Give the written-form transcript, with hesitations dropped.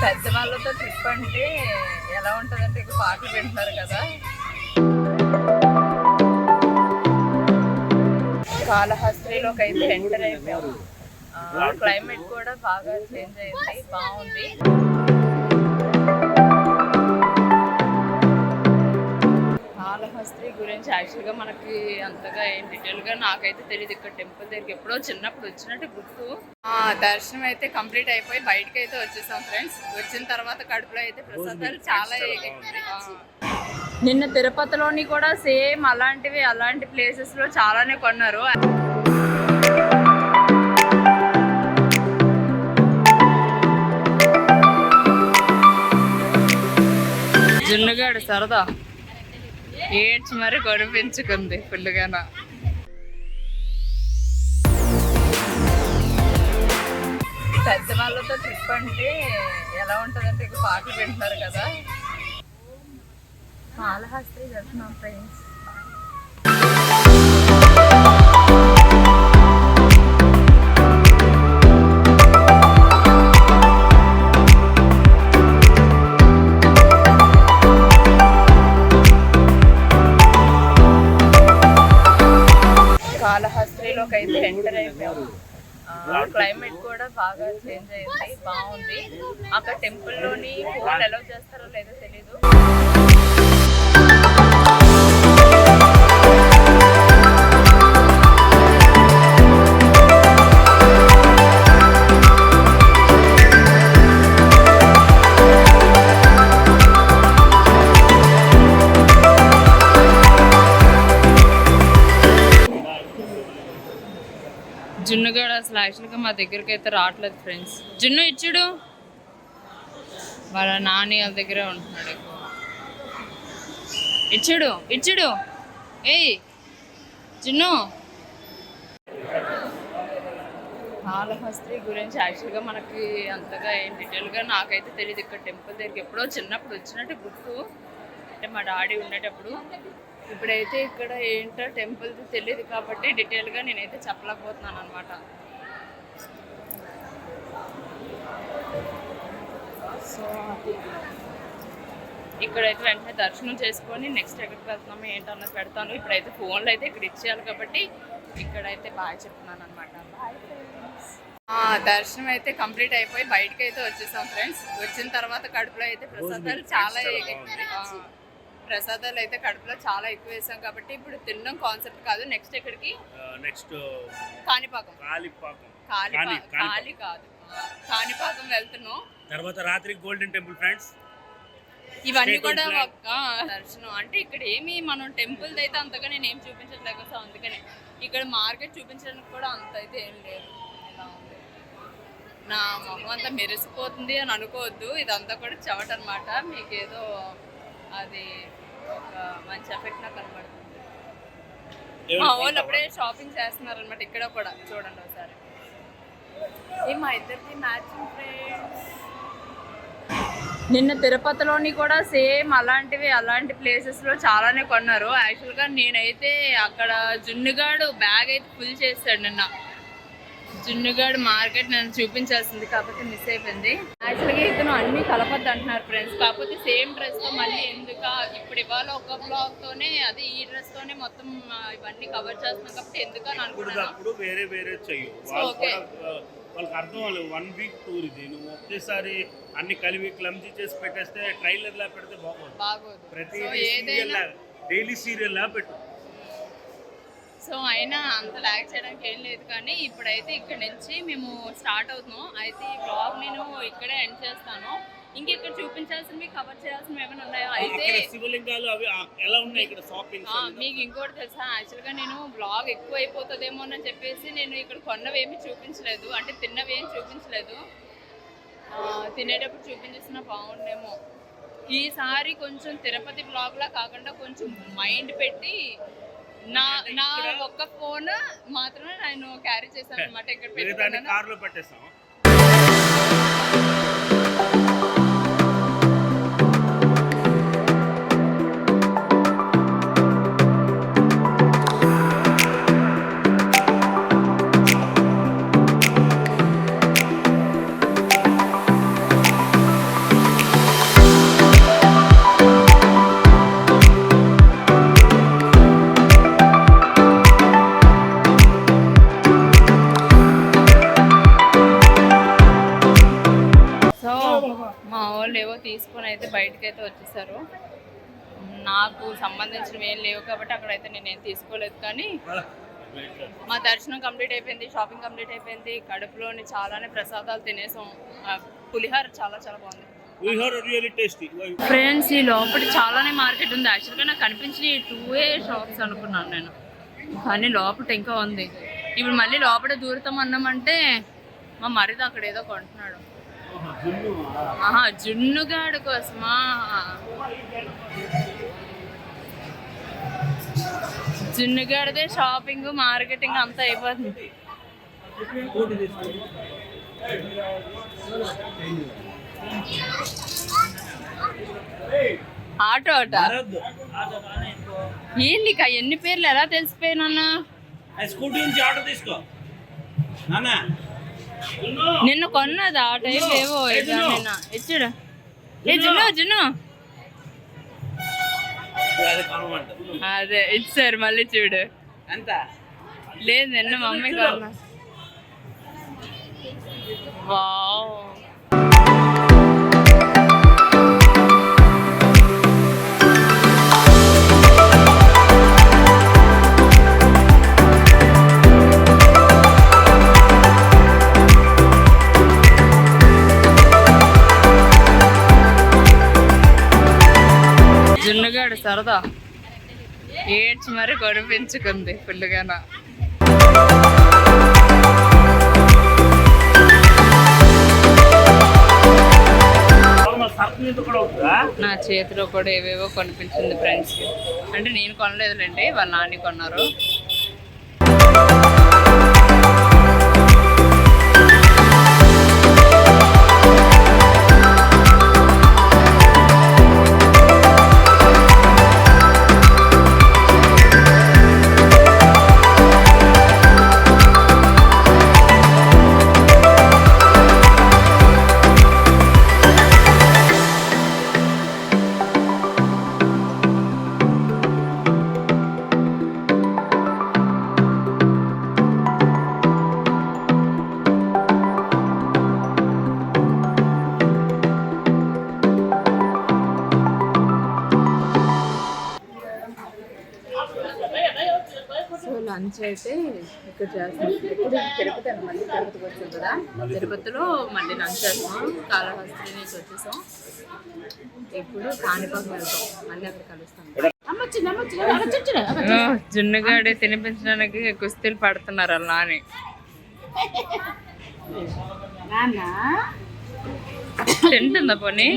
పెద్దవాళ్ళతో ట్రిప్ అంటే ఎలా ఉంటుందంటే ఇక పాటలు వింటున్నారు కదా. కాళహస్తిలోకి అయితే ఎంటర్ అయిపోయాము. క్లైమేట్ కూడా బాగా చేంజ్ అయింది, బాగుంది. కాళహస్తి గురించి యాక్చువల్గా మనకి అంతగా ఏం డీటెయిల్గా నాకైతే తెలియదు. ఇక్కడ టెంపుల్ దగ్గరికి ఎప్పుడో చిన్నప్పుడు వచ్చినట్టు గుర్తు. దర్శనం అయితే కంప్లీట్ అయిపోయి బయటకు అయితే వచ్చేసాం ఫ్రెండ్స్. వచ్చిన తర్వాత కడుపులో అయితే ప్రసాదాలు చాలా. నిన్న తిరుపతిలోని కూడా సేమ్ అలాంటి ప్లేసెస్లో చాలానే కొన్నారు. జున్నుగాడు సరదా ఏడ్చి మరి కొనిపించుకుంది ఫుల్గాన. పెద్దవాళ్ళతో ట్రిప్ అంటే ఎలా ఉంటుందంటే ఇక పాటలు వింటున్నారు కదా. కాళహస్తి వెళ్తున్నాం ఫ్రెండ్స్. కాళహస్తిలోకి అయితే ఎంటర్ అయిపోయాము. క్లైమేట్ కూడా బాగా చేంజ్ అయింది, బాగుంది. అక్కడ టెంపుల్లోని ఫోన్ అలౌ చేస్తారో లేదో తెలీదు. జున్నుగాడు అసలు యాక్చువల్గా మా దగ్గరికి అయితే రావట్లేదు ఫ్రెండ్స్. జున్ను ఇచ్చుడు వాళ్ళ నాని వాళ్ళ దగ్గరే ఉంటున్నాడు ఎక్కువ. ఇచ్చుడు ఏయ్ జున్ను. కాళహస్తి గురించి యాక్చువల్గా మనకి అంతగా ఏం డీటెయిల్గా నాకైతే తెలియదు. ఇక్కడ టెంపుల్ దగ్గరికి ఎప్పుడో చిన్నప్పుడు వచ్చినట్టు గుర్తు. అంటే మా డాడీ ఉండేటప్పుడు. ఇప్పుడైతే ఇక్కడ ఏంటో టెంపుల్ తెలియదు కాబట్టి డీటెయిల్గా నేనైతే చెప్పలేకపోతున్నాను అనమాట. సో ఇక్కడైతే వెంటనే దర్శనం చేసుకొని నెక్స్ట్ ఎక్కడికి వెళ్తున్నామో ఏంటన్నది పెడతాను. ఇప్పుడైతే ఫోన్లో అయితే ఇక్కడ ఇచ్చేయాలి కాబట్టి ఇక్కడైతే బాగా చెప్తున్నాను అనమాట. దర్శనం అయితే కంప్లీట్ అయిపోయి బయటకు అయితే వచ్చేసాం ఫ్రెండ్స్. వచ్చిన తర్వాత కడుపులో అయితే ప్రసాదాలు చాలా కడుపులో చాలా ఎక్కువ వేసాం కాబట్టి ఇప్పుడు తినడం కాన్సెప్ట్ కాదు. నెక్స్ట్ ఎక్కడికి? నెక్స్ట్ కాణిపాకం వెళ్తున్నాం. తర్వాత రాత్రి గోల్డెన్ టెంపుల్ ఫ్రెండ్స్. ఇవన్నీ కూడా దర్శనం అంటే ఇక్కడ ఏమి మనం టెంపుల్ అయితే అంతగా నేను ఏం చూపించట్లేదు. సో అందుకనే ఇక్కడ మార్కెట్ చూపించడానికి కూడా అంత అయితే ఏం లేదు. ఇలా ఉంది, నా మొహం అంతా మెరిసిపోతుంది అని అనుకోవద్దు. ఇదంతా కూడా చెమట అనమాట. మీకు ఏదో అది ఒక మంచి ఎఫెక్ట్ నాకు కనబడుతుంది. మా వాళ్ళు అప్పుడే షాపింగ్ చేస్తున్నారు అనమాట. ఇక్కడ కూడా చూడండి ఒకసారి. మా ఇద్దరికి మ్యాచింగ్ ఫ్రెండ్స్. నిన్న తిరుపతిలోని కూడా సేమ్ అలాంటి ప్లేసెస్లో చాలానే కొన్నారు. యాక్చువల్గా నేనైతే అక్కడ జున్నుగాడు బ్యాగ్ అయితే ఫుల్ చేశాడు. నిన్న జున్నుగాడు మార్కెట్ నన్ను చూపించాల్సింది కాబట్టి మిస్ అయిపోయింది. యాక్చువల్గా ఇతను అన్నీ కలపద్దు అంటున్నారు ఫ్రెండ్స్. కాకపోతే సేమ్ డ్రెస్తో మళ్ళీ ఎందుకు ఇప్పుడు ఇవాళ ఒక బ్లాగ్తోనే అది ఈ డ్రెస్తోనే మొత్తం ఇవన్నీ కవర్ చేస్తున్నాం కాబట్టి ఎందుకని అనుకున్నాను. వేరే వాళ్ళకి అర్థం వాళ్ళు 1 వీక్ టూర్ ఇది. నువ్వు ఒకేసారి అన్ని కలిపి క్లమ్జీ చేసి పెట్టేస్తే ట్రైలర్ లా పెడితే బాగోదు. ప్రతి డైలీ సీరియల్ లా పెట్టు. సో అయినా అంత ల్యాగ్ చేయడానికి ఏం లేదు. కానీ ఇప్పుడైతే ఇక్కడ నుంచి మేము స్టార్ట్ అవుతున్నాం. అయితే ఈ బ్లాగ్ నేను ఇక్కడే ఎండ్ చేస్తాను. ఇంకెక్కడ చూపించాల్సినవి కవర్ చేయాల్సినవి ఏమైనా ఉన్నాయో అయితే శివలింగాలు అవి ఎలా ఉన్నాయి ఇక్కడ షాపింగ్. మీకు ఇంకోటి తెలుసా, యాక్చువల్గా నేను బ్లాగ్ ఎక్కువ అయిపోతుందేమో అని చెప్పేసి నేను ఇక్కడ కొన్నవి ఏమి చూపించలేదు. అంటే తిన్నవి ఏమి చూపించలేదు. తినేటప్పుడు చూపించేసిన బాగుండేమో. ఈసారి కొంచెం తిరుపతి బ్లాగ్లా కాకుండా కొంచెం మైండ్ పెట్టి నా ఒక్క ఫోన్ మాత్రమే నేను క్యారీ చేశాను అనమాట. ఇక్కడ పెట్టాను. మా వాళ్ళు ఏవో తీసుకొని అయితే బయటకు అయితే వచ్చేసారు. నాకు సంబంధించినవి ఏం లేవు కాబట్టి అక్కడైతే నేనేం తీసుకోలేదు. కానీ మా దర్శనం కంప్లీట్ అయిపోయింది, షాపింగ్ కంప్లీట్ అయిపోయింది. కడుపులోని చాలానే ప్రసాదాలు తినేసాం. పులిహోర చాలా చాలా బాగుంది ఫ్రెండ్స్. ఈ లోపల చాలానే మార్కెట్ ఉంది. యాక్చువల్గా నాకు కనిపించిన 2 షాప్స్ అనుకున్నాను నేను, కానీ లోపల ఇంకా ఉంది. ఇప్పుడు మళ్ళీ లోపల దూరతం అన్నామంటే మా మరిది అక్కడ ఏదో కొంటున్నాడు. జున్నుగాడు కోసమా? జున్నుగాడిదే షాపింగ్ మార్కెటింగ్ అంతా అయిపోతుంది. ఆటో ఏంటి ఎన్ని పేర్లు ఎలా తెలిసిపోయినా? స్కూటీ నుంచి ఆటో తీసుకో. నిన్న కొన్నది ఆటో ఏవో ఇచ్చాడు. ఏ జున్ను జున్ను అదే ఇచ్చారు మళ్ళీ చూడు. లేదు నిన్న మమ్మీ కొన్నా. వావ్ జున్నుగాడు సరదా ఏడ్చి మరి కొనిపించుకుంది ఫుల్గాన. నా చేతిలో కూడా ఏవేవో కొనిపించింది ఫ్రెండ్స్. అంటే నేను కొనలేదులేండి, వాళ్ళ నాన్న కొన్నారు. లంచ్ అయితే ఇక్కడ చేస్తాం. ఇప్పుడు తిరుపతి మళ్ళీ తిరుపతికి వచ్చాం కదా, తిరుపతిలో మళ్ళీ లంచ్ చేస్తాం. కాళహస్తి నుంచి వచ్చేసాం. ఇప్పుడు కాణిపాకం వెళ్తాం, మళ్ళీ అక్కడ కలుస్తాం. జున్నుగాడి తినిపించడానికి కుస్తీలు పడుతున్నారు అలా అని. తింటుందా పోనీ?